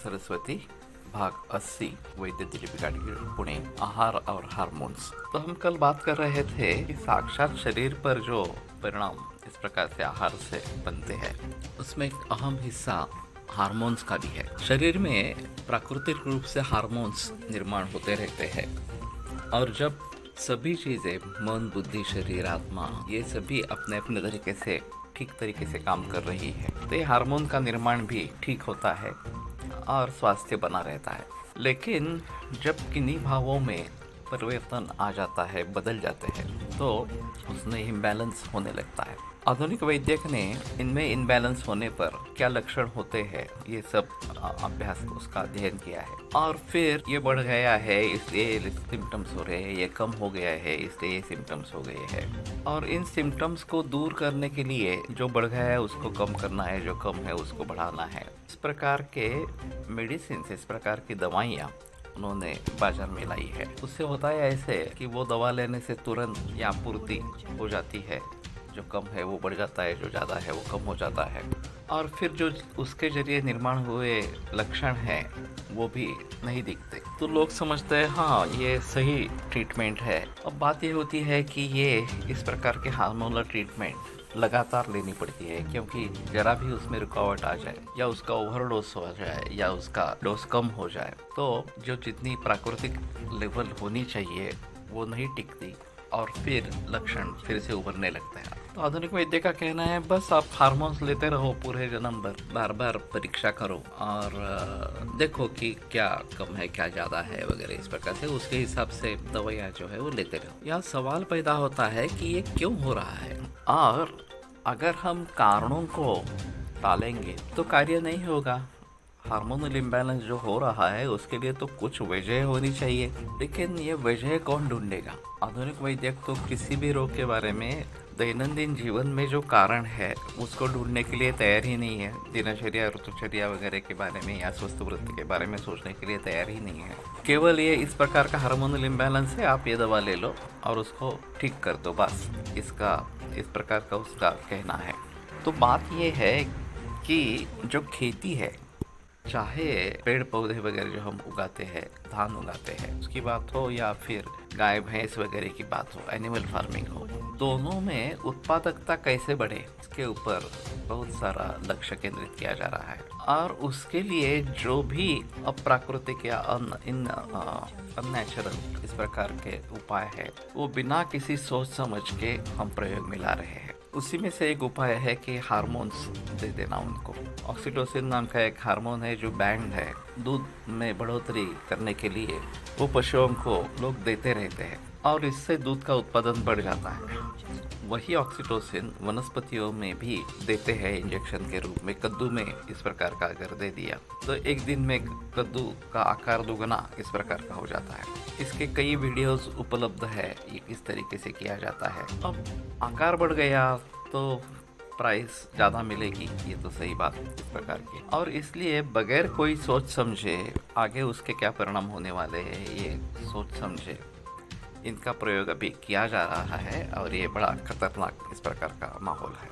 सरस्वती भाग 80 वैद्य दीपिका पुणे आहार और हार्मोन्स। तो हम कल बात कर रहे थे कि साक्षात शरीर पर जो परिणाम इस प्रकार से आहार से बनते हैं उसमें एक अहम हिस्सा हार्मोन्स का भी है। शरीर में प्राकृतिक रूप से हार्मोन्स निर्माण होते रहते हैं और जब सभी चीज़ें मन बुद्धि शरीर आत्मा ये सभी अपने अपने तरीके से ठीक तरीके से काम कर रही है तो ये हार्मोन का निर्माण भी ठीक होता है और स्वास्थ्य बना रहता है। लेकिन जब किन्हीं भावों में परिवर्तन आ जाता है बदल जाते हैं तो उसमें इम्बैलेंस होने लगता है। आधुनिक वैद्यक ने इनमें इनबैलेंस होने पर क्या लक्षण होते हैं ये सब अभ्यास उसका अध्ययन किया है और फिर ये बढ़ गया है इसलिए सिम्टम्स हो रहे हैं, ये कम हो गया है इसलिए ये सिम्टम्स हो गए हैं और इन सिम्टम्स को दूर करने के लिए जो बढ़ गया है उसको कम करना है, जो कम है उसको बढ़ाना है। इस प्रकार के मेडिसिन इस प्रकार की दवाइयाँ उन्होंने बाजार में लाई है। उससे होता है ऐसे कि वो दवा लेने से तुरंत या पूर्ति हो जाती है, जो कम है वो बढ़ जाता है, जो ज़्यादा है वो कम हो जाता है और फिर जो उसके जरिए निर्माण हुए लक्षण हैं वो भी नहीं दिखते तो लोग समझते हैं हाँ ये सही ट्रीटमेंट है। अब बात ये होती है कि ये इस प्रकार के हार्मोनल ट्रीटमेंट लगातार लेनी पड़ती है क्योंकि जरा भी उसमें रुकावट आ जाए या उसका ओवरडोज हो जाए या उसका डोज कम हो जाए तो जो जितनी प्राकृतिक लेवल होनी चाहिए वो नहीं टिकती और फिर लक्षण फिर से उभरने लगते हैं। तो आधुनिक वैद्य का कहना है बस आप हार्मोन्स लेते रहो पूरे जन्म भर, बार बार परीक्षा करो और देखो कि क्या कम है क्या ज़्यादा है वगैरह इस प्रकार से उसके हिसाब से दवाइयाँ जो है वो लेते रहो। यह सवाल पैदा होता है कि ये क्यों हो रहा है और अगर हम कारणों को टालेंगे तो कार्य नहीं होगा। हार्मोनल इम्बैलेंस जो हो रहा है उसके लिए तो कुछ वजह होनी चाहिए, लेकिन ये वजह कौन ढूंढेगा? आधुनिक वैद्य तो किसी भी रोग के बारे में दैनंदिन जीवन में जो कारण है उसको ढूंढने के लिए तैयार ही नहीं है। दिनचर्या ऋतुचर्या वगैरह के बारे में या स्वस्थ वृत्ति के बारे में सोचने के लिए तैयार ही नहीं है। केवल ये इस प्रकार का हार्मोनल इम्बैलेंस है, आप ये दवा ले लो और उसको ठीक कर दो, बस इसका इस प्रकार का उसका कहना है। तो बात ये है कि जो खेती है, चाहे पेड़ पौधे वगैरह जो हम उगाते हैं, धान उगाते हैं उसकी बात हो या फिर गाय भैंस वगैरह की बात हो, एनिमल फार्मिंग हो, दोनों में उत्पादकता कैसे बढ़े इसके ऊपर बहुत सारा लक्ष्य केंद्रित किया जा रहा है और उसके लिए जो भी अप्राकृतिक या अननेचुरल इस प्रकार के उपाय है वो बिना किसी सोच समझ के हम प्रयोग में ला रहे हैं। उसी में से एक उपाय है कि हार्मोन्स दे देना उनको। ऑक्सीटोसिन नाम का एक हार्मोन है जो बैंड है, दूध में बढ़ोतरी करने के लिए वो पशुओं को लोग देते रहते हैं और इससे दूध का उत्पादन बढ़ जाता है। वही ऑक्सीटोसिन वनस्पतियों में भी देते हैं इंजेक्शन के रूप में। कद्दू में इस प्रकार का अगर दे दिया तो एक दिन में कद्दू का आकार दुगना इस प्रकार का हो जाता है। इसके कई वीडियोस उपलब्ध है, ये किस तरीके से किया जाता है। अब आकार बढ़ गया तो प्राइस ज़्यादा मिलेगी, ये तो सही बात इस प्रकार की, और इसलिए बगैर कोई सोच समझे आगे उसके क्या परिणाम होने वाले हैं ये सोच समझे इनका प्रयोग अभी किया जा रहा है और ये बड़ा खतरनाक इस प्रकार का माहौल है।